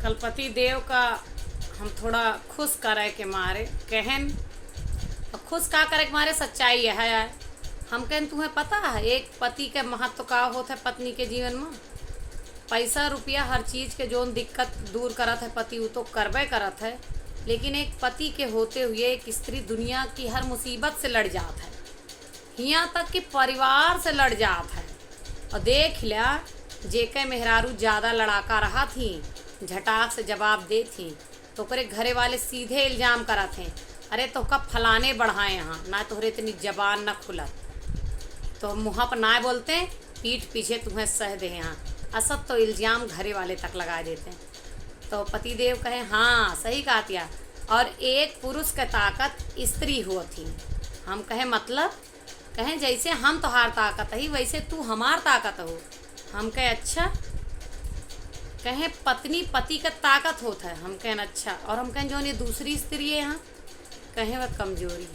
कल पति देव का हम थोड़ा खुश करे के मारे कहन। खुश का करे के मारे सच्चाई है यार। हम कहन तुम्हें पता है एक पति के महत्व का होता है पत्नी के जीवन में। पैसा रुपया हर चीज़ के जोन दिक्कत दूर करत है पति वो तो करबे करत है, लेकिन एक पति के होते हुए एक स्त्री दुनिया की हर मुसीबत से लड़ जात है, यहाँ तक कि परिवार से लड़ जात है। और देख लिया जेके मेहरारू ज़्यादा लड़ाका रहा थी, झटाक से जवाब दे थी तो करे घरे वाले सीधे इल्ज़ाम करा थे, अरे तो कब फलाने बढ़ाए यहाँ ना तोहरे इतनी जबान ना खुलत, तो मुँह पर ना बोलते पीठ पीछे तुम्हें सह दे यहाँ। असत तो इल्ज़ाम घरे वाले तक लगा देते। तो पतिदेव कहे हाँ सही कहा तिया, और एक पुरुष का ताकत स्त्री हुआ थी। हम कहे मतलब कहें जैसे हम तोहार ताकत है वैसे तू हमार ताकत हो। हम कहे अच्छा, कहें पत्नी पति का ताकत होता है। हम कहें अच्छा, और हम कहें जो ये दूसरी स्त्री है यहाँ कहें वह कमजोरी।